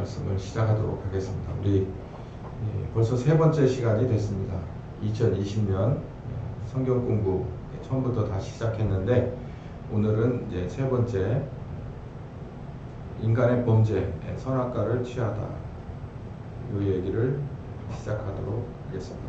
말씀을 시작하도록 하겠습니다. 우리 벌써 세 번째 시간이 됐습니다. 2020년 성경 공부 처음부터 다시 시작했는데 오늘은 이제 세 번째 인간의 범죄, 선악과를 취하다 이 얘기를 시작하도록 하겠습니다.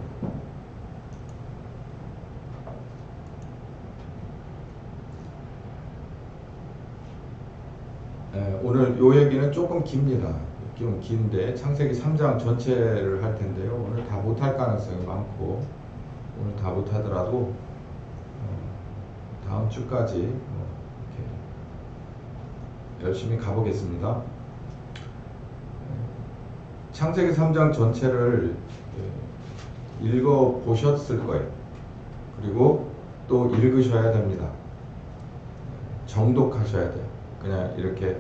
오늘 요 얘기는 조금 깁니다. 좀 긴데 창세기 3장 전체를 할 텐데요. 오늘 다 못할 가능성이 많고 오늘 다 못하더라도 다음 주까지 이렇게 열심히 가보겠습니다. 창세기 3장 전체를 읽어보셨을 거예요. 그리고 또 읽으셔야 됩니다. 정독하셔야 돼요. 그냥 이렇게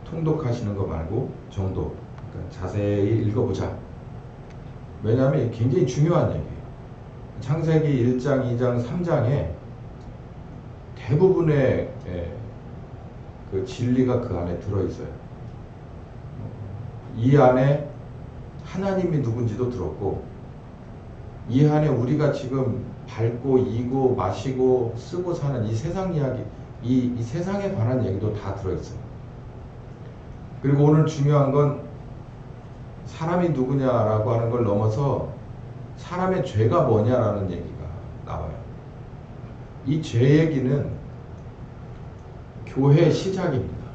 통독하시는 거 말고 정독, 그러니까 자세히 읽어보자. 왜냐하면 이게 굉장히 중요한 얘기예요. 창세기 1장, 2장, 3장에 대부분의 그 진리가 그 안에 들어있어요. 이 안에 하나님이 누군지도 들었고, 이 안에 우리가 지금 밟고 이고 마시고 쓰고 사는 이 세상 이야기, 이 세상에 관한 얘기도 다 들어있어요. 그리고 오늘 중요한 건 사람이 누구냐라고 하는 걸 넘어서 사람의 죄가 뭐냐라는 얘기가 나와요. 이 죄 얘기는 교회의 시작입니다.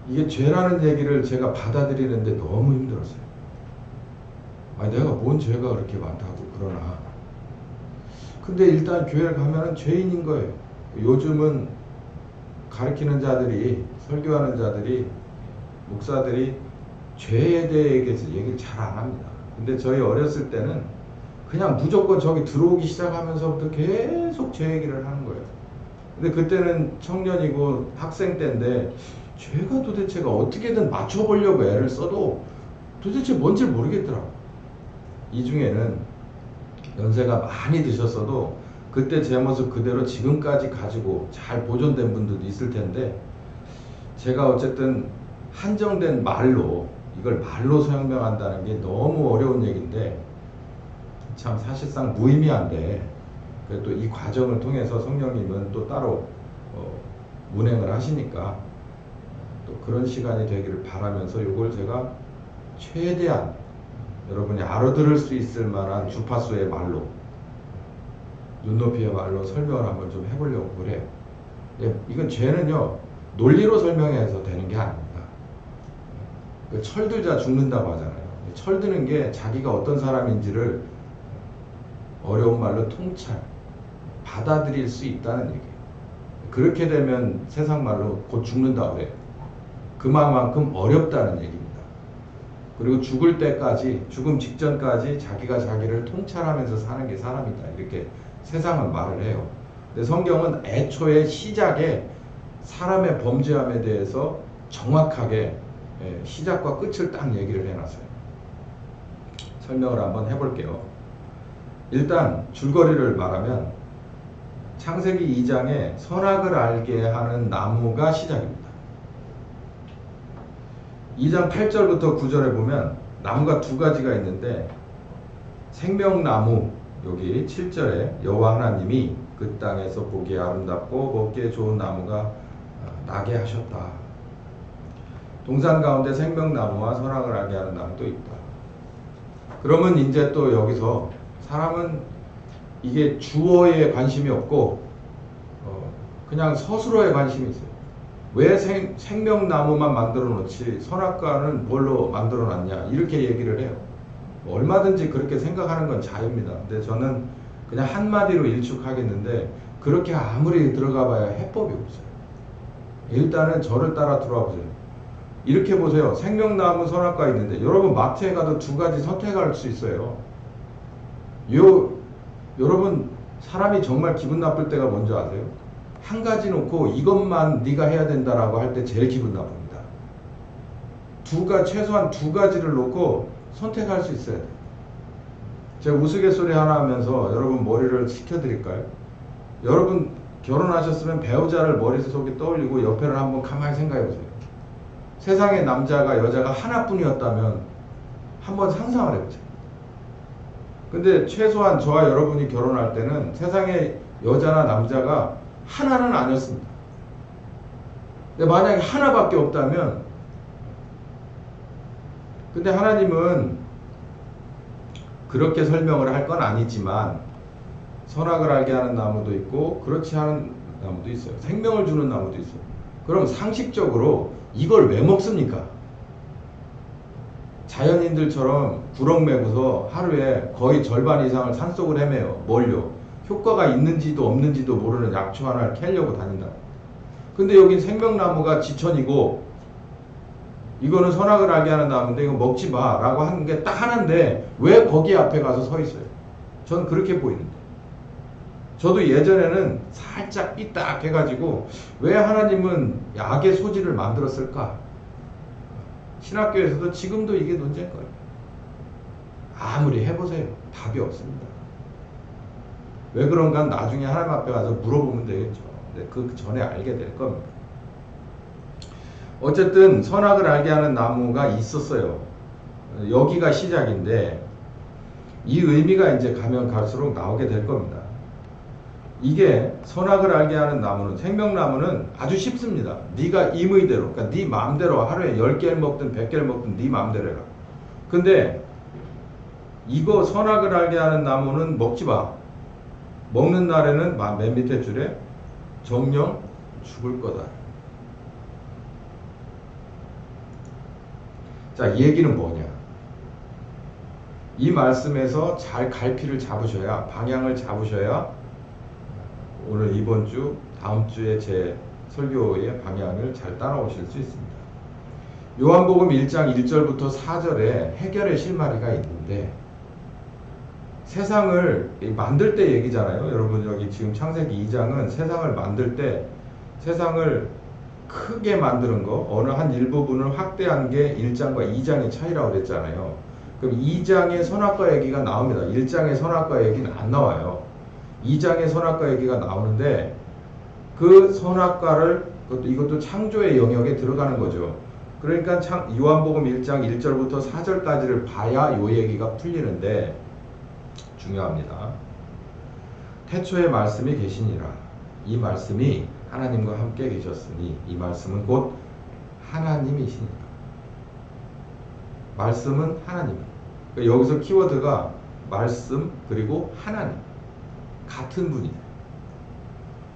이게 죄라는 얘기를 제가 받아들이는데 너무 힘들었어요. 내가 뭔 죄가 그렇게 많다고 그러나. 근데 일단 교회를 가면은 죄인인 거예요. 요즘은 가르치는 자들이, 설교하는 자들이, 목사들이 죄에 대해서 얘기를 잘 안 합니다. 근데 저희 어렸을 때는 그냥 무조건 저기 들어오기 시작하면서부터 계속 죄 얘기를 하는 거예요. 근데 그때는 청년이고 학생 때인데 죄가 도대체가 어떻게든 맞춰보려고 애를 써도 도대체 뭔지 모르겠더라고요. 이 중에는 연세가 많이 드셨어도 그때 제 모습 그대로 지금까지 가지고 잘 보존된 분들도 있을 텐데, 제가 어쨌든 한정된 말로 이걸 말로 설명한다는 게 너무 어려운 얘기인데 참 사실상 무의미한데, 또 이 과정을 통해서 성령님은 또 따로 운행을 하시니까 또 그런 시간이 되기를 바라면서 이걸 제가 최대한 여러분이 알아들을 수 있을 만한 주파수의 말로, 눈높이의 말로 설명을 한번 좀 해보려고 그래요. 이건 죄는요, 논리로 설명해서 되는 게 아닙니다. 철들자 죽는다고 하잖아요. 철드는 게 자기가 어떤 사람인지를 어려운 말로 통찰, 받아들일 수 있다는 얘기예요. 그렇게 되면 세상 말로 곧 죽는다 그래요. 그만큼 어렵다는 얘기입니다. 그리고 죽을 때까지, 죽음 직전까지 자기가 자기를 통찰하면서 사는 게 사람이다, 이렇게 세상은 말을 해요. 근데 성경은 애초에 시작에 사람의 범죄함에 대해서 정확하게 시작과 끝을 딱 얘기를 해놨어요. 설명을 한번 해볼게요. 일단 줄거리를 말하면 창세기 2장에 선악을 알게 하는 나무가 시작입니다. 2장 8절부터 9절에 보면 나무가 두 가지가 있는데, 생명나무, 여기 7절에 여호와 하나님이 그 땅에서 보기에 아름답고 먹기에 좋은 나무가 나게 하셨다. 동산 가운데 생명나무와 선악을 알게 하는 나무도 있다. 그러면 이제 또 여기서 사람은 이게 주어에 관심이 없고 그냥 서술어에 관심이 있어요. 왜 생명나무만 만들어 놓지 선악과는 뭘로 만들어 놨냐, 이렇게 얘기를 해요. 얼마든지 그렇게 생각하는 건 자유입니다. 근데 저는 그냥 한마디로 일축하겠는데, 그렇게 아무리 들어가 봐야 해법이 없어요. 일단은 저를 따라 들어와 보세요. 이렇게 보세요. 생명나무, 선악과 있는데 여러분 마트에 가도 두 가지 선택할 수 있어요. 여러분 사람이 정말 기분 나쁠 때가 뭔지 아세요? 한 가지 놓고 이것만 네가 해야 된다라고 할 때 제일 기분 나쁩니다. 최소한 두 가지를 놓고 선택할 수 있어야 돼요. 제가 우스갯소리 하나 하면서 여러분 머리를 식혀드릴까요? 여러분 결혼하셨으면 배우자를 머릿속에 떠올리고 옆에를 한번 가만히 생각해 보세요. 세상에 남자가 여자가 하나뿐이었다면 한번 상상을 해보세요. 근데 최소한 저와 여러분이 결혼할 때는 세상에 여자나 남자가 하나는 아니었습니다. 근데 만약에 하나밖에 없다면, 근데 하나님은 그렇게 설명을 할 건 아니지만 선악을 알게 하는 나무도 있고 그렇지 않은 나무도 있어요. 생명을 주는 나무도 있어요. 그럼 상식적으로 이걸 왜 먹습니까? 자연인들처럼 구렁 매고서 하루에 거의 절반 이상을 산속을 헤매요. 뭘요? 효과가 있는지도 없는지도 모르는 약초 하나를 캐려고 다닌다. 근데 여긴 생명나무가 지천이고 이거는 선악을 알게 하는 나무인데 이거 먹지 마 라고 하는 게 딱 하나인데 왜 거기 앞에 가서 서 있어요? 전 그렇게 보이는데. 저도 예전에는 살짝 삐딱 해가지고 왜 하나님은 약의 소지를 만들었을까? 신학교에서도 지금도 이게 논쟁일 거예요. 아무리 해보세요. 답이 없습니다. 왜 그런가 나중에 하나님 앞에 가서 물어보면 되겠죠. 근데 그 전에 알게 될 겁니다. 어쨌든 선악을 알게 하는 나무가 있었어요. 여기가 시작인데 이 의미가 이제 가면 갈수록 나오게 될 겁니다. 이게 선악을 알게 하는 나무는, 생명나무는 아주 쉽습니다. 네가 임의대로, 그러니까 네 마음대로 하루에 10개를 먹든 100개를 먹든 네 마음대로 해라. 근데 이거 선악을 알게 하는 나무는 먹지 마. 먹는 날에는 맨 밑에 줄에 정령 죽을 거다. 자, 이 얘기는 뭐냐? 이 말씀에서 잘 갈피를 잡으셔야, 방향을 잡으셔야 오늘 이번 주, 다음 주에 제 설교의 방향을 잘 따라오실 수 있습니다. 요한복음 1장 1절부터 4절에 해결의 실마리가 있는데 세상을 만들 때 얘기잖아요. 여러분 여기 지금 창세기 2장은 세상을 만들 때 세상을 크게 만드는 거, 어느 한 일부분을 확대한 게 1장과 2장의 차이라고 그랬잖아요. 그럼 2장의 선악과 얘기가 나옵니다. 1장의 선악과 얘기는 안 나와요. 2장의 선악과 얘기가 나오는데 그 선악과를 이것도 창조의 영역에 들어가는 거죠. 그러니까 요한복음 1장 1절부터 4절까지를 봐야 요 얘기가 풀리는데 중요합니다. 태초에 말씀이 계시니라. 이 말씀이 하나님과 함께 계셨으니 이 말씀은 곧 하나님이시니라. 말씀은 하나님. 그러니까 여기서 키워드가 말씀 그리고 하나님. 같은 분이에요.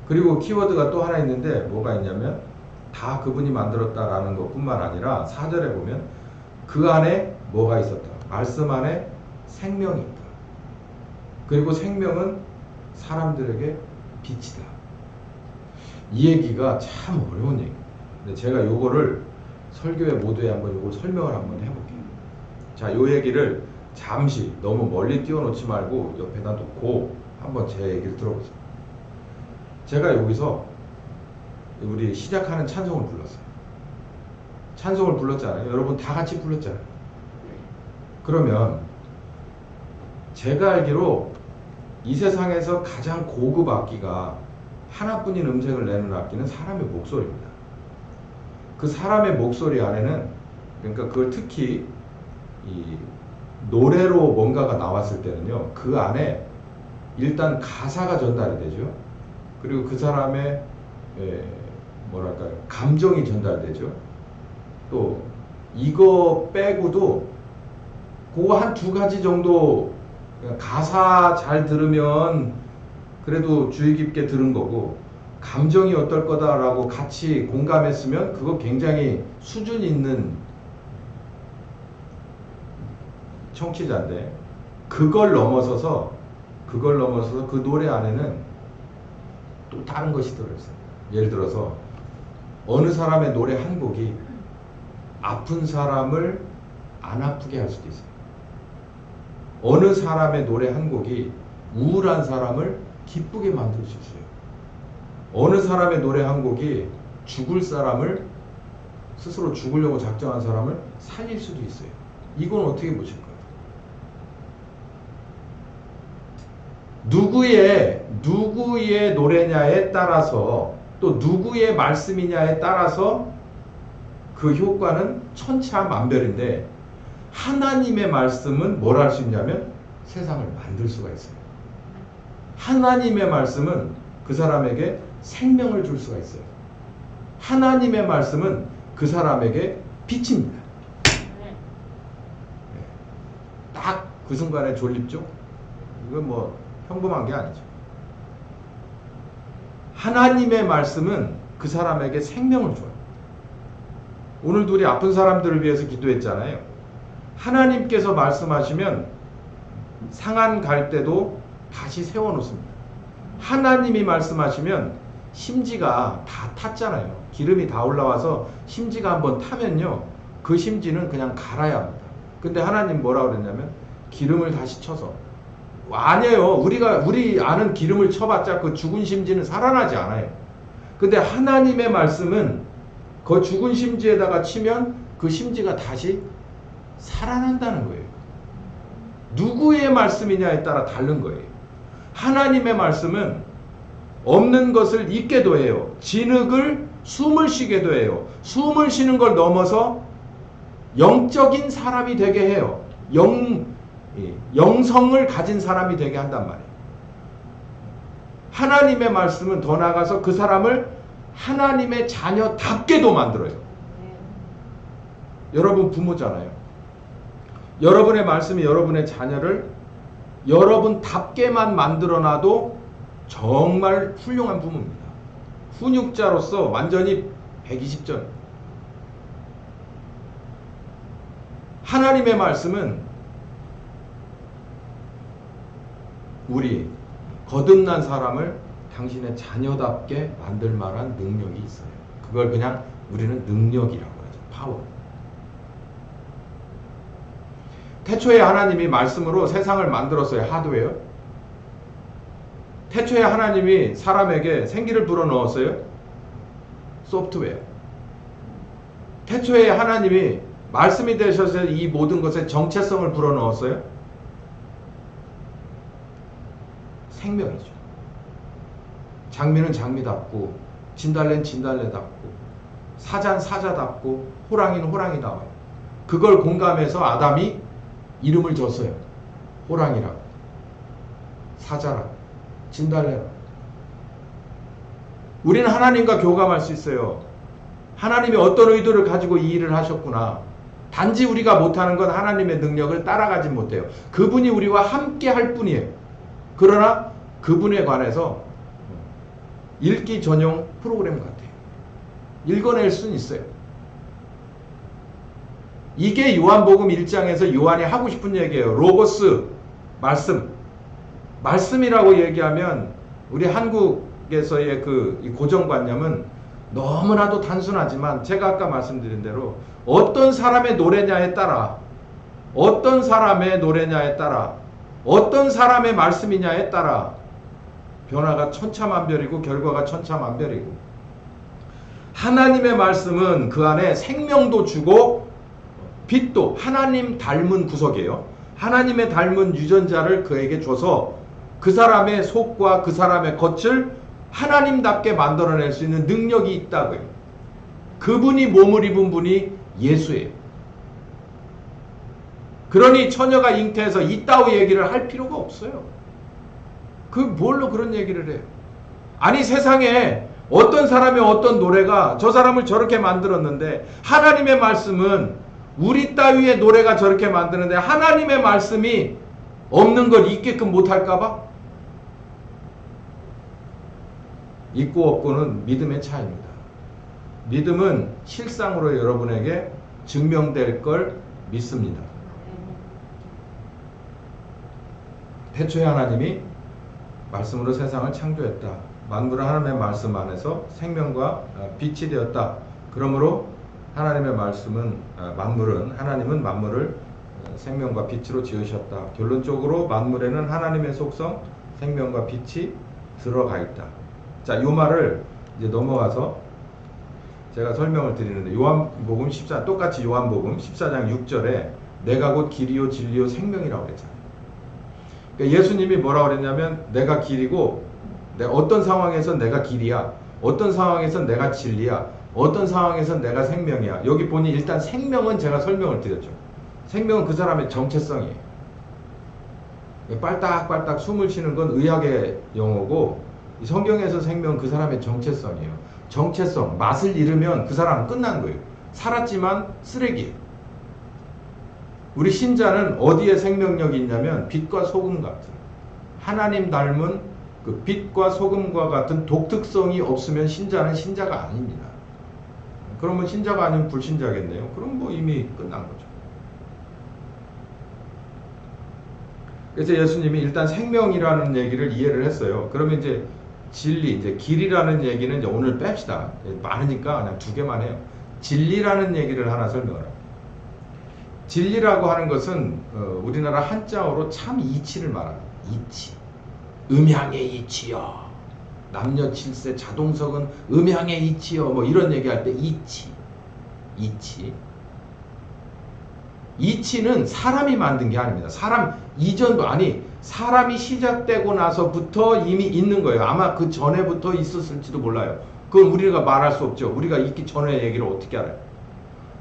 그리고 키워드가 또 하나 있는데 뭐가 있냐면 다 그분이 만들었다라는 것뿐만 아니라 4절에 보면 그 안에 뭐가 있었다. 말씀 안에 생명이 있다. 그리고 생명은 사람들에게 빛이다. 이 얘기가 참 어려운 얘기입니다. 근데 제가 요거를 설교의 모두에 한번 요걸 설명을 한번 해볼게요. 자, 요 얘기를 잠시 너무 멀리 띄워놓지 말고 옆에다 놓고 한번 제 얘기를 들어보세요. 제가 여기서 우리 시작하는 찬송을 불렀어요. 찬송을 불렀잖아요. 여러분 다 같이 불렀잖아요. 그러면 제가 알기로 이 세상에서 가장 고급 악기가 하나뿐인 음색을 내는 악기는 사람의 목소리입니다. 그 사람의 목소리 안에는, 그러니까 그걸 특히 이 노래로 뭔가가 나왔을 때는요, 그 안에 일단 가사가 전달이 되죠. 그리고 그 사람의 뭐랄까요, 감정이 전달되죠. 또 이거 빼고도 그거 한 두 가지 정도 가사 잘 들으면 그래도 주의 깊게 들은 거고, 감정이 어떨 거다라고 같이 공감했으면 그거 굉장히 수준 있는 청취자인데, 그걸 넘어서서 그 노래 안에는 또 다른 것이 들어있어요. 예를 들어서 어느 사람의 노래 한 곡이 아픈 사람을 안 아프게 할 수도 있어요. 어느 사람의 노래 한 곡이 우울한 사람을 기쁘게 만들 수 있어요. 어느 사람의 노래 한 곡이 죽을 사람을, 스스로 죽으려고 작정한 사람을 살릴 수도 있어요. 이건 어떻게 보실 거예요? 누구의 노래냐에 따라서, 또 누구의 말씀이냐에 따라서 그 효과는 천차만별인데 하나님의 말씀은 뭘 할 수 있냐면 세상을 만들 수가 있어요. 하나님의 말씀은 그 사람에게 생명을 줄 수가 있어요. 하나님의 말씀은 그 사람에게 빛입니다. 딱 그 순간에 졸립죠? 이건 뭐 평범한 게 아니죠. 하나님의 말씀은 그 사람에게 생명을 줘요. 오늘도 우리 아픈 사람들을 위해서 기도했잖아요. 하나님께서 말씀하시면 상한 갈 때도 다시 세워놓습니다. 하나님이 말씀하시면 심지가 다 탔잖아요. 기름이 다 올라와서 심지가 한번 타면요, 그 심지는 그냥 갈아야 합니다. 근데 하나님 뭐라 그랬냐면 기름을 다시 쳐서, 아니에요. 우리 아는 기름을 쳐봤자 그 죽은 심지는 살아나지 않아요. 근데 하나님의 말씀은 그 죽은 심지에다가 치면 그 심지가 다시 살아난다는 거예요. 누구의 말씀이냐에 따라 다른 거예요. 하나님의 말씀은 없는 것을 있게도 해요. 진흙을 숨을 쉬게도 해요. 숨을 쉬는 걸 넘어서 영적인 사람이 되게 해요. 영성을 가진 사람이 되게 한단 말이에요. 하나님의 말씀은 더 나아가서 그 사람을 하나님의 자녀답게도 만들어요. 여러분 부모잖아요. 여러분의 말씀이 여러분의 자녀를 여러분답게만 만들어놔도 정말 훌륭한 부모입니다. 훈육자로서 완전히 120점. 하나님의 말씀은 우리 거듭난 사람을 당신의 자녀답게 만들 만한 능력이 있어요. 그걸 그냥 우리는 능력이라고 하죠. 파워. 태초에 하나님이 말씀으로 세상을 만들었어요. 하드웨어. 태초에 하나님이 사람에게 생기를 불어넣었어요. 소프트웨어. 태초에 하나님이 말씀이 되셔서 이 모든 것에 정체성을 불어넣었어요. 생명이죠. 장미는 장미답고 진달래는 진달래답고 사자는 사자답고 호랑이는 호랑이다워요. 그걸 공감해서 아담이 이름을 줬어요. 호랑이라고, 사자라고, 진달래라고. 우리는 하나님과 교감할 수 있어요. 하나님이 어떤 의도를 가지고 이 일을 하셨구나. 단지 우리가 못하는 건 하나님의 능력을 따라가지 못해요. 그분이 우리와 함께 할 뿐이에요. 그러나 그분에 관해서 읽기 전용 프로그램 같아요. 읽어낼 수는 있어요. 이게 요한복음 1장에서 요한이 하고 싶은 얘기예요. 로고스, 말씀. 말씀이라고 얘기하면 우리 한국에서의 그 고정관념은 너무나도 단순하지만 제가 아까 말씀드린 대로 어떤 사람의 노래냐에 따라, 어떤 사람의 노래냐에 따라, 어떤 사람의 말씀이냐에 따라 변화가 천차만별이고 결과가 천차만별이고, 하나님의 말씀은 그 안에 생명도 주고 빛도, 하나님 닮은 구석이에요. 하나님의 닮은 유전자를 그에게 줘서 그 사람의 속과 그 사람의 겉을 하나님답게 만들어낼 수 있는 능력이 있다고요. 그분이 몸을 입은 분이 예수예요. 그러니 처녀가 잉태해서 이따위 얘기를 할 필요가 없어요. 그 뭘로 그런 얘기를 해요? 아니 세상에 어떤 사람의 어떤 노래가 저 사람을 저렇게 만들었는데 하나님의 말씀은 우리 따위의 노래가 저렇게 만드는데 하나님의 말씀이 없는 걸 있게끔 못할까봐? 있고 없고는 믿음의 차이입니다. 믿음은 실상으로 여러분에게 증명될 걸 믿습니다. 태초에 하나님이 말씀으로 세상을 창조했다. 만물은 하나님의 말씀 안에서 생명과 빛이 되었다. 그러므로 하나님의 말씀은 하나님은 만물을 생명과 빛으로 지으셨다. 결론적으로 만물에는 하나님의 속성, 생명과 빛이 들어가 있다. 자, 이 말을 이제 넘어가서 제가 설명을 드리는데, 요한복음 14, 똑같이 요한복음 14장 6절에 내가 곧 길이요 진리요 생명이라고 그랬잖아요. 그러니까 예수님이 뭐라고 그랬냐면 내가 길이고, 어떤 상황에서 내가 길이야, 어떤 상황에서 내가 진리야, 어떤 상황에선 내가 생명이야. 여기 보니 일단 생명은 제가 설명을 드렸죠. 생명은 그 사람의 정체성이에요. 빨딱빨딱 숨을 쉬는 건 의학의 용어고 성경에서 생명은 그 사람의 정체성이에요. 정체성, 맛을 잃으면 그 사람은 끝난 거예요. 살았지만 쓰레기예요. 우리 신자는 어디에 생명력이 있냐면 빛과 소금 같은 하나님 닮은 그 빛과 소금과 같은 독특성이 없으면 신자는 신자가 아닙니다. 그러면 신자가 아니면 불신자겠네요. 그럼 뭐 이미 끝난 거죠. 그래서 예수님이 일단 생명이라는 얘기를 이해를 했어요. 그러면 이제 진리, 이제 길이라는 얘기는 이제 오늘 뺍시다. 많으니까 그냥 두 개만 해요. 진리라는 얘기를 하나 설명을 합니다. 진리라고 하는 것은 우리나라 한자어로 참 이치를 말합니다. 이치. 음향의 이치요. 남녀 칠세 자동석은 음향의 이치요. 뭐 이런 얘기할 때 이치. 이치. 이치는 사람이 만든 게 아닙니다. 사람 이전도 아니 사람이 시작되고 나서부터 이미 있는 거예요. 아마 그 전에부터 있었을지도 몰라요. 그건 우리가 말할 수 없죠. 우리가 있기 전에 얘기를 어떻게 알아요?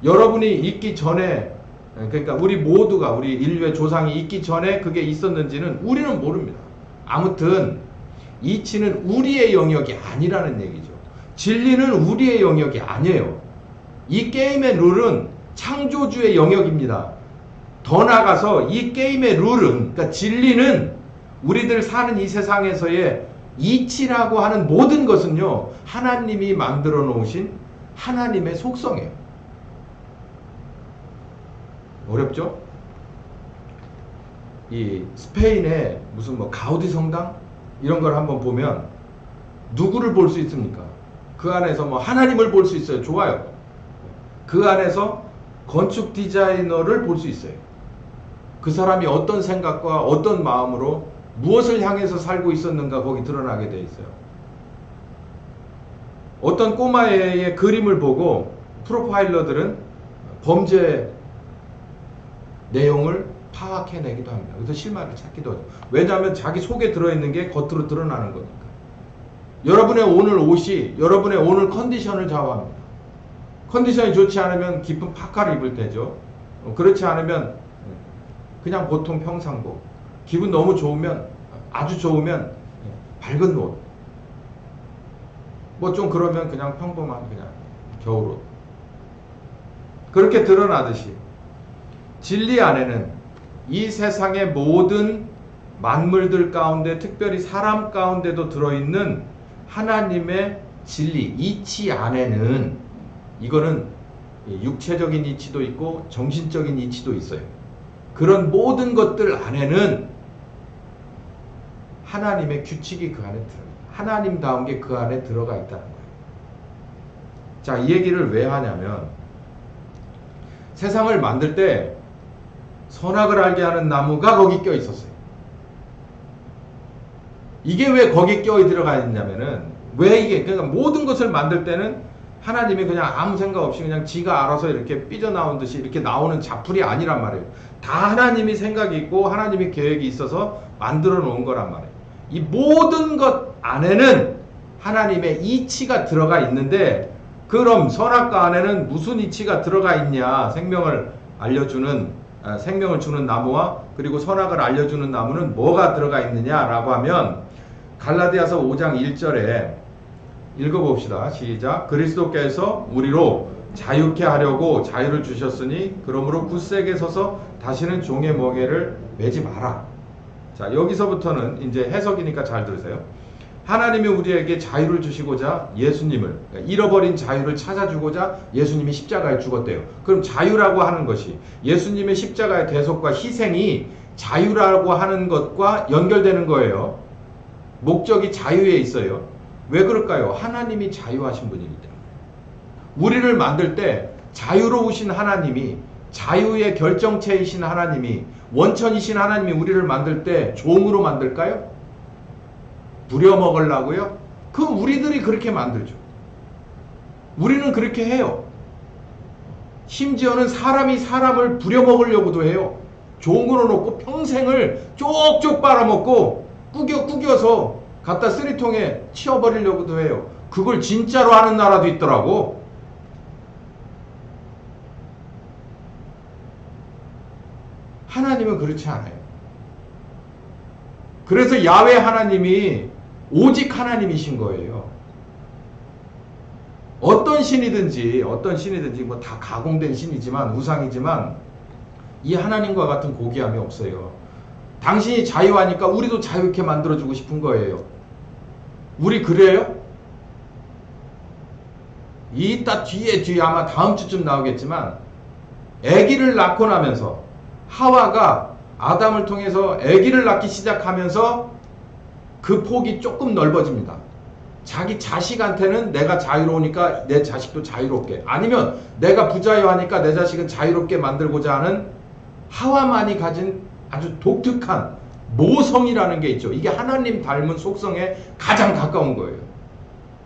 여러분이 있기 전에 그러니까 우리 모두가 우리 인류의 조상이 있기 전에 그게 있었는지는 우리는 모릅니다. 아무튼 이치는 우리의 영역이 아니라는 얘기죠. 진리는 우리의 영역이 아니에요. 이 게임의 룰은 창조주의 영역입니다. 더 나아가서 이 게임의 룰은 그러니까 진리는 우리들 사는 이 세상에서의 이치라고 하는 모든 것은요. 하나님이 만들어 놓으신 하나님의 속성이에요. 어렵죠? 이 스페인의 무슨 뭐 가우디 성당 이런 걸 한번 보면 누구를 볼 수 있습니까? 그 안에서 뭐 하나님을 볼 수 있어요. 좋아요. 그 안에서 건축 디자이너를 볼 수 있어요. 그 사람이 어떤 생각과 어떤 마음으로 무엇을 향해서 살고 있었는가 거기 드러나게 돼 있어요. 어떤 꼬마애의 그림을 보고 프로파일러들은 범죄 내용을 파악해내기도 합니다. 그래서 실마리를 찾기도 하죠. 왜냐하면 자기 속에 들어있는 게 겉으로 드러나는 거니까. 여러분의 오늘 옷이 여러분의 오늘 컨디션을 좌우합니다. 컨디션이 좋지 않으면 깊은 파카를 입을 때죠. 그렇지 않으면 그냥 보통 평상복. 기분 너무 좋으면 아주 좋으면 밝은 옷. 뭐 좀 그러면 그냥 평범한 그냥 겨울옷. 그렇게 드러나듯이 진리 안에는 이 세상의 모든 만물들 가운데 특별히 사람 가운데도 들어있는 하나님의 진리, 이치 안에는 이거는 육체적인 이치도 있고 정신적인 이치도 있어요. 그런 모든 것들 안에는 하나님의 규칙이 그 안에 들어요. 하나님다운 게 그 안에 들어가 있다는 거예요. 자, 이 얘기를 왜 하냐면 세상을 만들 때 선악을 알게 하는 나무가 거기 껴 있었어요. 이게 왜 거기 껴 들어가 있냐면은 왜 이게 그러니까 모든 것을 만들 때는 하나님이 그냥 아무 생각 없이 그냥 지가 알아서 이렇게 삐져나온 듯이 이렇게 나오는 작품이 아니란 말이에요. 다 하나님이 생각이 있고 하나님이 계획이 있어서 만들어 놓은 거란 말이에요. 이 모든 것 안에는 하나님의 이치가 들어가 있는데 그럼 선악과 안에는 무슨 이치가 들어가 있냐? 생명을 주는 나무와 그리고 선악을 알려주는 나무는 뭐가 들어가 있느냐라고 하면 갈라디아서 5장 1절에 읽어봅시다. 시작. 그리스도께서 우리로 자유케 하려고 자유를 주셨으니 그러므로 굳세게 서서 다시는 종의 멍에를 매지 마라. 자, 여기서부터는 이제 해석이니까 잘 들으세요. 하나님이 우리에게 자유를 주시고자 예수님을 잃어버린 자유를 찾아주고자 예수님이 십자가에 죽었대요. 그럼 자유라고 하는 것이 예수님의 십자가의 대속과 희생이 자유라고 하는 것과 연결되는 거예요. 목적이 자유에 있어요. 왜 그럴까요? 하나님이 자유하신 분이기 때문에. 우리를 만들 때 자유로우신 하나님이 자유의 결정체이신 하나님이 원천이신 하나님이 우리를 만들 때 종으로 만들까요? 부려먹으려고요? 그럼 우리들이 그렇게 만들죠. 우리는 그렇게 해요. 심지어는 사람이 사람을 부려먹으려고도 해요. 종으로 놓고 평생을 쪽쪽 빨아먹고 꾸겨서 갖다 쓰리통에 치워버리려고도 해요. 그걸 진짜로 하는 나라도 있더라고. 하나님은 그렇지 않아요. 그래서 야훼 하나님이 오직 하나님이신 거예요. 어떤 신이든지 뭐 다 가공된 신이지만 우상이지만 이 하나님과 같은 고귀함이 없어요. 당신이 자유하니까 우리도 자유롭게 만들어주고 싶은 거예요. 우리 그래요? 이따 뒤에 아마 다음 주쯤 나오겠지만 아기를 낳고 나면서 하와가 아담을 통해서 아기를 낳기 시작하면서 그 폭이 조금 넓어집니다. 자기 자식한테는 내가 자유로우니까 내 자식도 자유롭게, 아니면 내가 부자유하니까 내 자식은 자유롭게 만들고자 하는 하와만이 가진 아주 독특한 모성이라는 게 있죠. 이게 하나님 닮은 속성에 가장 가까운 거예요.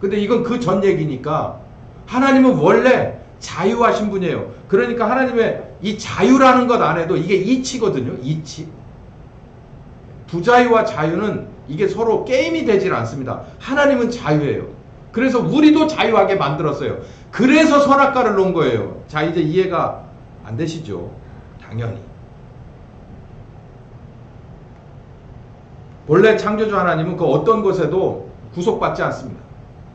근데 이건 그 전 얘기니까 하나님은 원래 자유하신 분이에요. 그러니까 하나님의 이 자유라는 것 안에도 이게 이치거든요. 이치. 부자유와 자유는 이게 서로 게임이 되질 않습니다. 하나님은 자유예요. 그래서 우리도 자유하게 만들었어요. 그래서 선악과를 놓은 거예요. 자, 이제 이해가 안 되시죠? 당연히. 본래 창조주 하나님은 그 어떤 것에도 구속받지 않습니다.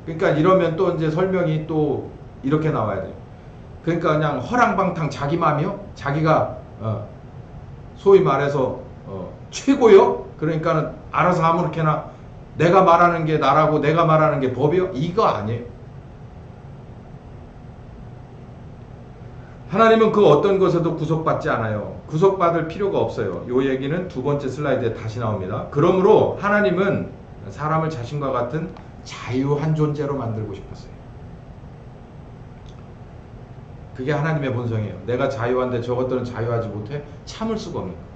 그러니까 이러면 또 이제 설명이 또 이렇게 나와야 돼요. 그러니까 그냥 허랑방탕 자기 마음이요? 자기가 소위 말해서 최고요? 그러니까 알아서 아무렇게나 내가 말하는 게 나라고 내가 말하는 게 법이요? 이거 아니에요. 하나님은 그 어떤 것에도 구속받지 않아요. 구속받을 필요가 없어요. 이 얘기는 두 번째 슬라이드에 다시 나옵니다. 그러므로 하나님은 사람을 자신과 같은 자유한 존재로 만들고 싶었어요. 그게 하나님의 본성이에요. 내가 자유한데 저것들은 자유하지 못해? 참을 수가 없는 거예요.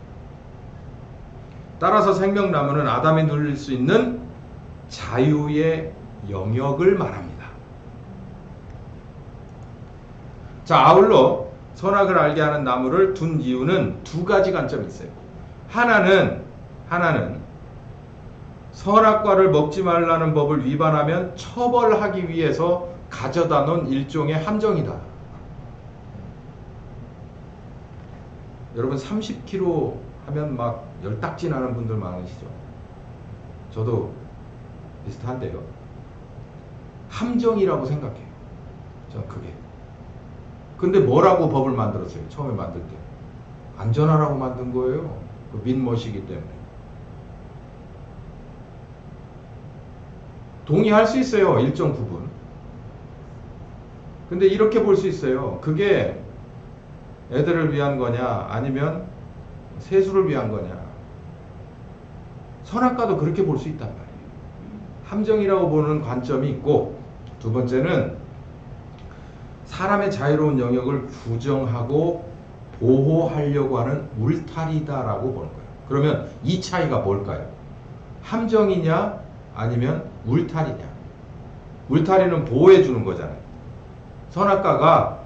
따라서 생명나무는 아담이 누릴 수 있는 자유의 영역을 말합니다. 자, 아울러 선악을 알게 하는 나무를 둔 이유는 두 가지 관점이 있어요. 하나는 선악과를 먹지 말라는 법을 위반하면 처벌하기 위해서 가져다 놓은 일종의 함정이다. 여러분 30kg 하면 막 열딱지 나는 분들 많으시죠? 저도 비슷한데요. 함정이라고 생각해요. 전 그게. 근데 뭐라고 법을 만들었어요? 처음에 만들 때. 안전하라고 만든 거예요. 그 민머시기 때문에. 동의할 수 있어요. 일정 부분. 근데 이렇게 볼 수 있어요. 그게 애들을 위한 거냐 아니면 세수를 위한 거냐. 선악과도 그렇게 볼 수 있단 말이에요. 함정이라고 보는 관점이 있고, 두 번째는 사람의 자유로운 영역을 부정하고 보호하려고 하는 울타리다라고 보는 거예요. 그러면 이 차이가 뭘까요? 함정이냐 아니면 울타리냐. 울타리는 보호해 주는 거잖아요. 선악과가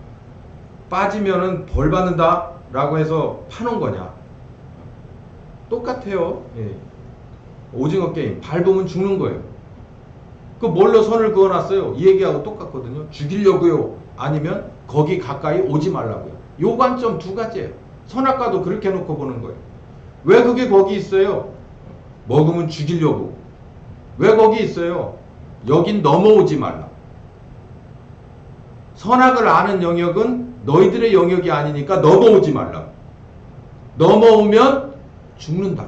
빠지면은 벌 받는다 라고 해서 파놓은 거냐. 똑같아요. 예. 오징어 게임 밟으면 죽는 거예요. 그 뭘로 선을 그어놨어요? 이 얘기하고 똑같거든요. 죽이려고요 아니면 거기 가까이 오지 말라고요. 요 관점 두 가지예요. 선악과도 그렇게 놓고 보는 거예요. 왜 그게 거기 있어요? 먹으면 죽이려고. 왜 거기 있어요? 여긴 넘어오지 말라. 선악을 아는 영역은 너희들의 영역이 아니니까 넘어오지 말라. 넘어오면 죽는다.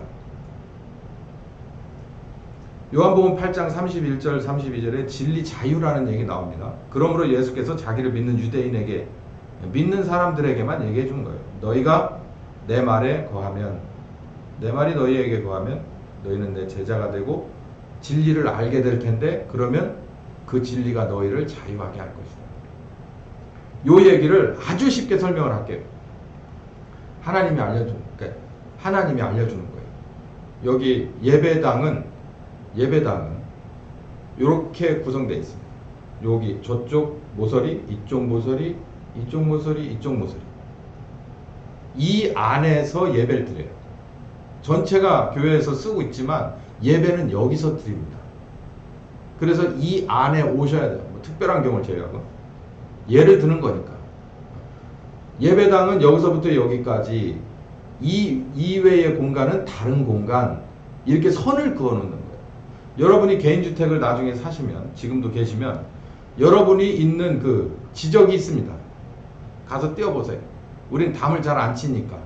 요한복음 8장 31절 32절에 진리 자유라는 얘기 나옵니다. 그러므로 예수께서 자기를 믿는 유대인에게, 믿는 사람들에게만 얘기해 준 거예요. 너희가 내 말에 거하면, 내 말이 너희에게 거하면 너희는 내 제자가 되고 진리를 알게 될 텐데, 그러면 그 진리가 너희를 자유하게 할 것이다. 요 얘기를 아주 쉽게 설명을 할게요. 하나님이 알려주는 거예요. 여기 예배당은 이렇게 구성되어 있습니다. 여기 저쪽 모서리, 이쪽 모서리, 이쪽 모서리, 이쪽 모서리. 이 안에서 예배를 드려요. 전체가 교회에서 쓰고 있지만 예배는 여기서 드립니다. 그래서 이 안에 오셔야 돼요. 뭐 특별한 경우를 제외하고. 예를 드는 거니까. 예배당은 여기서부터 여기까지 이 이외의 공간은 다른 공간, 이렇게 선을 그어 놓는 거예요. 여러분이 개인주택을 나중에 사시면, 지금도 계시면 여러분이 있는 그 지적이 있습니다. 가서 띄워보세요. 우린 담을 잘 안 치니까.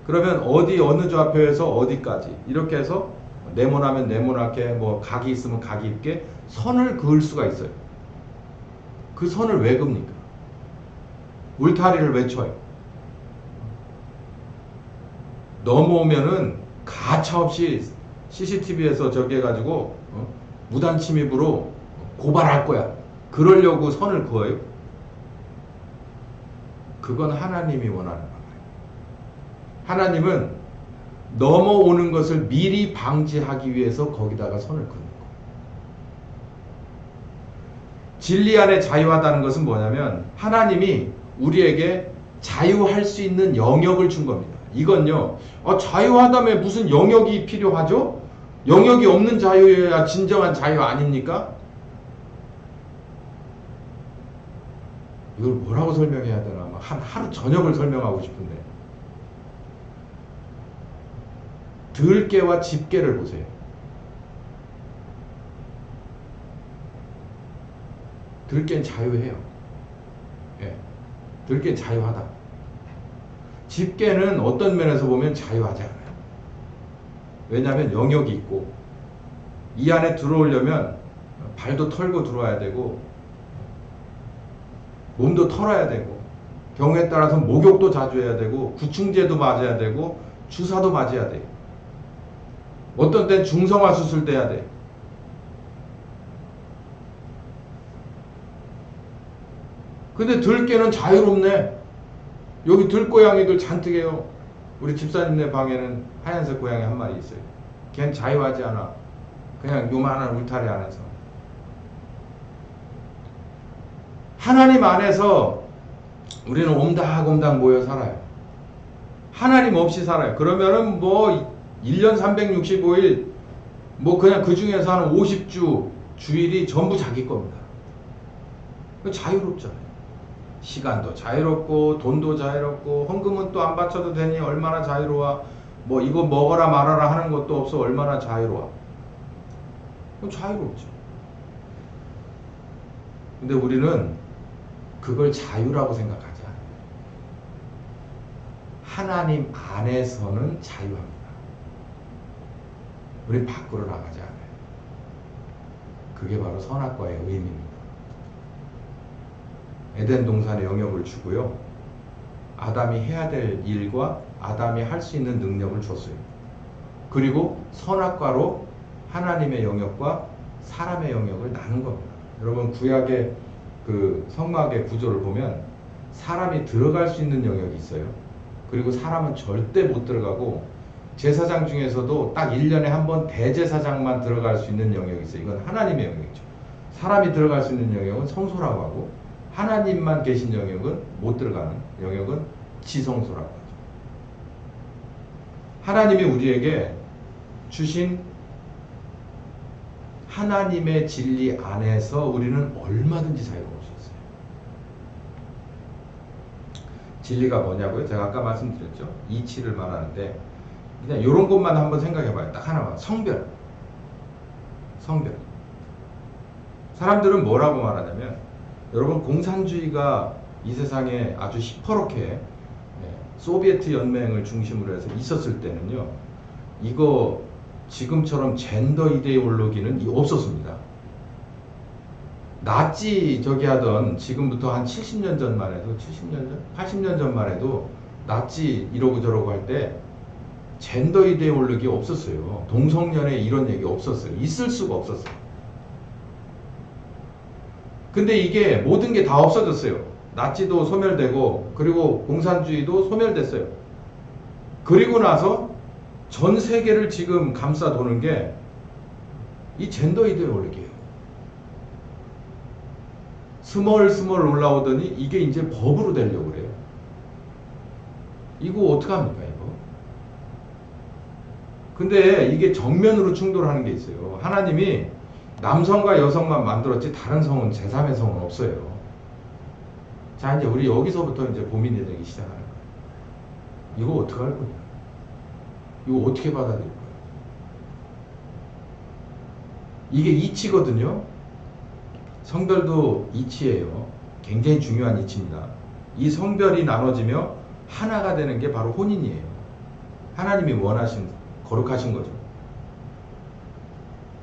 그러면 어디 어느 좌표에서 어디까지 이렇게 해서 네모나면 네모나게, 뭐 각이 있으면 각이 있게 선을 그을 수가 있어요. 그 선을 왜 긋습니까? 울타리를 왜 쳐요? 넘어오면은 가차없이 CCTV에서 저기 해가지고 무단 침입으로 고발할 거야. 그러려고 선을 그어요? 그건 하나님이 원하는 거예요. 하나님은 넘어오는 것을 미리 방지하기 위해서 거기다가 선을 그는 거예요. 진리 안에 자유하다는 것은 뭐냐면 하나님이 우리에게 자유할 수 있는 영역을 준 겁니다. 이건요, 자유하다며 무슨 영역이 필요하죠? 영역이 없는 자유여야 진정한 자유 아닙니까? 이걸 뭐라고 설명해야 되나? 한 하루 저녁을 설명하고 싶은데. 들깨와 집게를 보세요. 들깨는 자유해요. 예. 들깨는 자유하다. 집게는 어떤 면에서 보면 자유하지 않아요. 왜냐하면 영역이 있고, 이 안에 들어오려면 발도 털고 들어와야 되고, 몸도 털어야 되고, 경우에 따라서 목욕도 자주 해야 되고, 구충제도 맞아야 되고, 주사도 맞아야 돼요. 어떤 때는 중성화 수술도 해야 돼. 근데 들깨는 자유롭네. 여기 들고양이들 잔뜩 해요. 우리 집사님네 방에는 하얀색 고양이 한 마리 있어요. 걔는 자유하지 않아. 그냥 요만한 울타리 안에서. 하나님 안에서 우리는 옴닥옴닥 모여 살아요. 하나님 없이 살아요. 그러면은 뭐 1년 365일 뭐 그냥 그 중에서 한 50주 주일이 전부 자기 겁니다. 자유롭잖아요. 시간도 자유롭고 돈도 자유롭고 헌금은 또 안 바쳐도 되니 얼마나 자유로워. 뭐 이거 먹어라 말아라 하는 것도 없어. 얼마나 자유로워. 자유롭죠. 근데 우리는 그걸 자유라고 생각하지 않아요. 하나님 안에서는 자유합니다. 우리 밖으로 나가지 않아요. 그게 바로 선악과의 의미입니다. 에덴 동산의 영역을 주고요. 아담이 해야 될 일과 아담이 할 수 있는 능력을 줬어요. 그리고 선악과로 하나님의 영역과 사람의 영역을 나눈 겁니다. 여러분 구약의 그 성막의 구조를 보면 사람이 들어갈 수 있는 영역이 있어요. 그리고 사람은 절대 못 들어가고 제사장 중에서도 딱 1년에 한 번 대제사장만 들어갈 수 있는 영역이 있어요. 이건 하나님의 영역이죠. 사람이 들어갈 수 있는 영역은 성소라고 하고 하나님만 계신 영역은 못 들어가는 영역은 지성소라고 하죠. 하나님이 우리에게 주신 하나님의 진리 안에서 우리는 얼마든지 자유로울 수 있어요. 진리가 뭐냐고요? 제가 아까 말씀드렸죠. 이치를 말하는데 그냥 이런 것만 한번 생각해봐요. 딱 하나만. 성별. 사람들은 뭐라고 말하냐면 여러분 공산주의가 이 세상에 아주 시퍼렇게 소비에트 연맹을 중심으로 해서 있었을 때는요. 이거 지금처럼 젠더 이데올로기는 없었습니다. 나치 저기 하던 지금부터 한 70년 전만 해도 70년 전? 80년 전만 해도 나치 이러고 저러고 할 때 젠더 이데올로기 없었어요. 동성연애 이런 얘기 없었어요. 있을 수가 없었어요. 근데 이게 모든 게 다 없어졌어요. 나치도 소멸되고 그리고 공산주의도 소멸됐어요. 그리고 나서 전 세계를 지금 감싸 도는 게 이 젠더 이데올로기예요. 스멀스멀 올라오더니 이게 이제 법으로 되려고 그래요. 이거 어떡합니까 이거? 근데 이게 정면으로 충돌하는 게 있어요. 하나님이 남성과 여성만 만들었지 다른 성은 제3의 성은 없어요. 자 이제 우리 여기서부터 이제 고민이 되기 시작하는 거예요. 이거 어떡할 거냐? 이거 어떻게 받아들일 거예요? 이게 이치거든요. 성별도 이치예요. 굉장히 중요한 이치입니다. 이 성별이 나눠지며 하나가 되는 게 바로 혼인이에요. 하나님이 원하신, 거룩하신 거죠.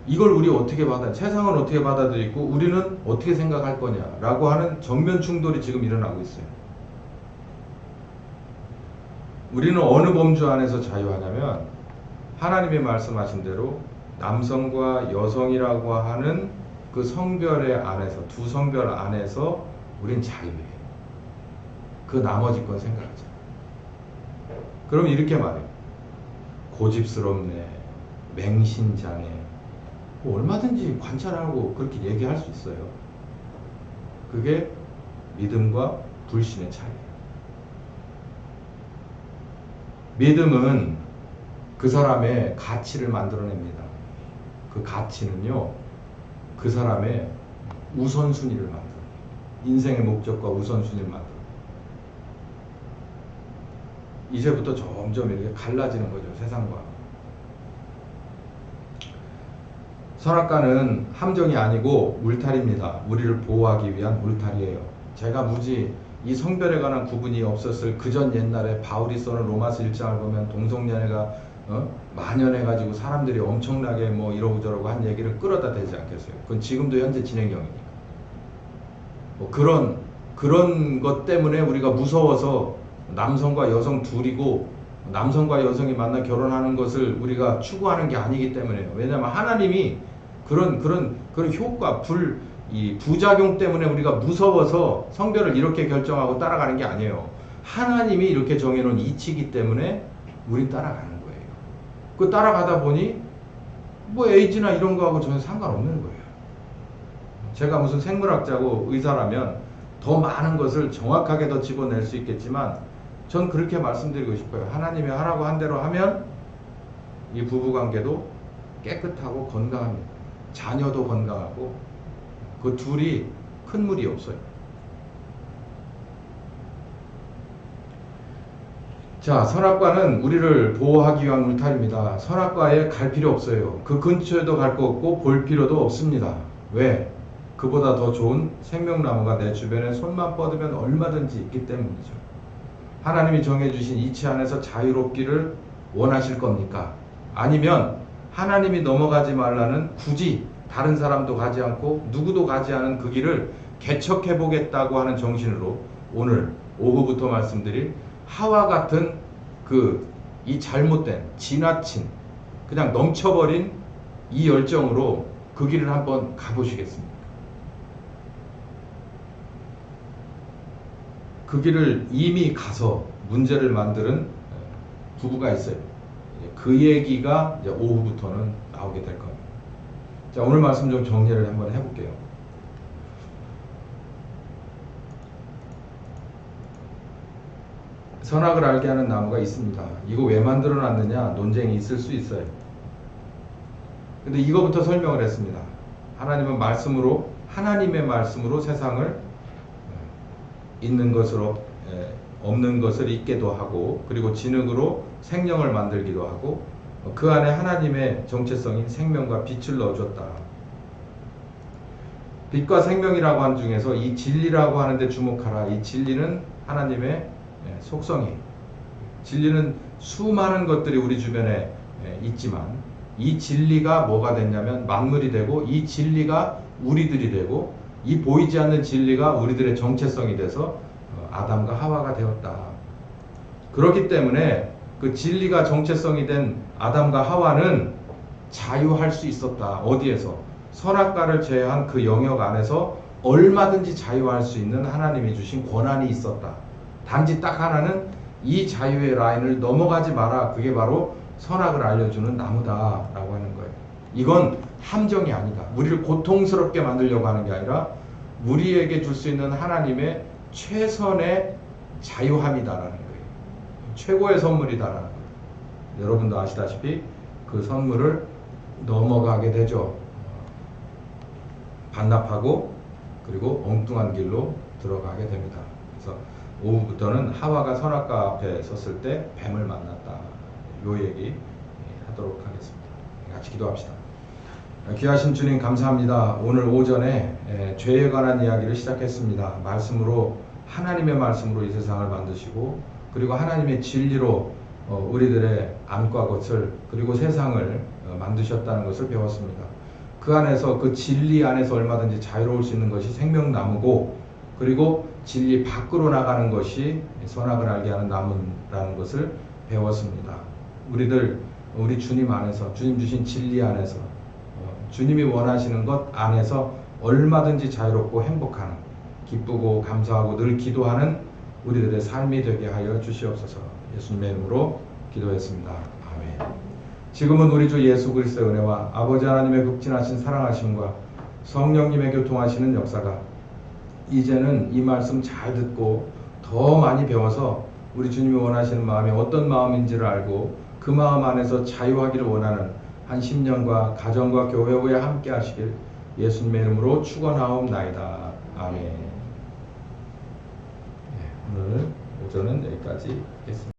이걸 우리 어떻게 세상은 어떻게 받아들이고 우리는 어떻게 생각할 거냐라고 하는 정면 충돌이 지금 일어나고 있어요. 우리는 어느 범주 안에서 자유하냐면 하나님이 말씀하신 대로 남성과 여성이라고 하는 그 성별의 안에서, 두 성별 안에서 우린 자유해요. 그 나머지 건 생각하자. 그럼 이렇게 말해요. 고집스럽네, 맹신장애, 뭐 얼마든지 관찰하고 그렇게 얘기할 수 있어요. 그게 믿음과 불신의 차이예요. 믿음은 그 사람의 가치를 만들어냅니다. 그 가치는요, 그 사람의 우선순위를 만들어요. 인생의 목적과 우선순위를 만들어요. 이제부터 점점 이렇게 갈라지는 거죠, 세상과. 선악과는 함정이 아니고 울타리입니다. 우리를 보호하기 위한 울타리예요. 제가 무지 이 성별에 관한 구분이 없었을 그전 옛날에 바울이 써는 로마서 1장을 보면 동성연애가 만연해가지고 사람들이 엄청나게 뭐 이러고 저러고 한 얘기를 끌어다 대지 않겠어요. 그건 지금도 현재 진행형이니까. 뭐 그런 것 때문에 우리가 무서워서 남성과 여성 둘이고 남성과 여성이 만나 결혼하는 것을 우리가 추구하는 게 아니기 때문에요. 왜냐하면 하나님이 그런 효과, 이 부작용 때문에 우리가 무서워서 성별을 이렇게 결정하고 따라가는 게 아니에요. 하나님이 이렇게 정해놓은 이치이기 때문에 우린 따라가는 거예요. 그 따라가다 보니 뭐 에이즈나 이런 거하고 전혀 상관없는 거예요. 제가 무슨 생물학자고 의사라면 더 많은 것을 정확하게 더 집어낼 수 있겠지만 전 그렇게 말씀드리고 싶어요. 하나님이 하라고 한 대로 하면 이 부부관계도 깨끗하고 건강합니다. 자녀도 건강하고 그 둘이 큰 무리 없어요. 자, 선악과는 우리를 보호하기 위한 울타리입니다. 선악과에 갈 필요 없어요. 그 근처에도 갈 거 없고 볼 필요도 없습니다. 왜? 그보다 더 좋은 생명나무가 내 주변에 손만 뻗으면 얼마든지 있기 때문이죠. 하나님이 정해주신 이치 안에서 자유롭기를 원하실 겁니까? 아니면 하나님이 넘어가지 말라는 굳이 다른 사람도 가지 않고 누구도 가지 않은 그 길을 개척해 보겠다고 하는 정신으로 오늘 오후부터 말씀드릴 하와 같은 이 잘못된, 지나친, 그냥 넘쳐버린 이 열정으로 그 길을 한번 가보시겠습니까? 그 길을 이미 가서 문제를 만드는 부부가 있어요. 그 얘기가 이제 오후부터는 나오게 될 겁니다. 자, 오늘 말씀 좀 정리를 한번 해볼게요. 선악을 알게 하는 나무가 있습니다. 이거 왜 만들어 놨느냐 논쟁이 있을 수 있어요. 근데 이거부터 설명을 했습니다. 하나님은 하나님의 말씀으로 세상을 있는 것으로 없는 것을 있게도 하고, 그리고 진흙으로 생명을 만들기도 하고, 그 안에 하나님의 정체성인 생명과 빛을 넣어줬다. 빛과 생명이라고 하는 중에서 이 진리라고 하는데 주목하라. 이 진리는 하나님의 속성이에요. 진리는 수많은 것들이 우리 주변에 있지만 이 진리가 뭐가 됐냐면 만물이 되고, 이 진리가 우리들이 되고, 이 보이지 않는 진리가 우리들의 정체성이 돼서 아담과 하와가 되었다. 그렇기 때문에 그 진리가 정체성이 된 아담과 하와는 자유할 수 있었다. 어디에서? 선악과를 제외한 그 영역 안에서 얼마든지 자유할 수 있는 하나님이 주신 권한이 있었다. 단지 딱 하나는 이 자유의 라인을 넘어가지 마라. 그게 바로 선악을 알려주는 나무다라고 하는 거예요. 이건 함정이 아니다. 우리를 고통스럽게 만들려고 하는 게 아니라 우리에게 줄 수 있는 하나님의 최선의 자유함이다라는 거예요. 최고의 선물이다라는 거예요. 여러분도 아시다시피 그 선물을 넘어가게 되죠. 반납하고 그리고 엉뚱한 길로 들어가게 됩니다. 그래서 오후부터는 하와가 선악과 앞에 섰을 때 뱀을 만났다. 요 얘기 하도록 하겠습니다. 같이 기도합시다. 귀하신 주님 감사합니다. 오늘 오전에 죄에 관한 이야기를 시작했습니다. 말씀으로, 하나님의 말씀으로 이 세상을 만드시고, 그리고 하나님의 진리로 우리들의 안과 겉을, 그리고 세상을 만드셨다는 것을 배웠습니다. 그 안에서, 그 진리 안에서 얼마든지 자유로울 수 있는 것이 생명나무고, 그리고 진리 밖으로 나가는 것이 선악을 알게 하는 나무라는 것을 배웠습니다. 우리 주님 안에서, 주님 주신 진리 안에서, 주님이 원하시는 것 안에서 얼마든지 자유롭고 행복한, 기쁘고 감사하고 늘 기도하는 우리들의 삶이 되게 하여 주시옵소서. 예수님의 이름으로 기도했습니다. 아멘. 지금은 우리 주 예수 그리스도의 은혜와 아버지 하나님의 극진하신 사랑하심과 성령님의 교통하시는 역사가 이제는 이 말씀 잘 듣고 더 많이 배워서 우리 주님이 원하시는 마음이 어떤 마음인지를 알고 그 마음 안에서 자유하기를 원하는 한 10년과 가정과 교회 후에 함께 하시길 예수님의 이름으로 축원하옵나이다. 아멘. 오늘 오전은 여기까지 하겠습니다.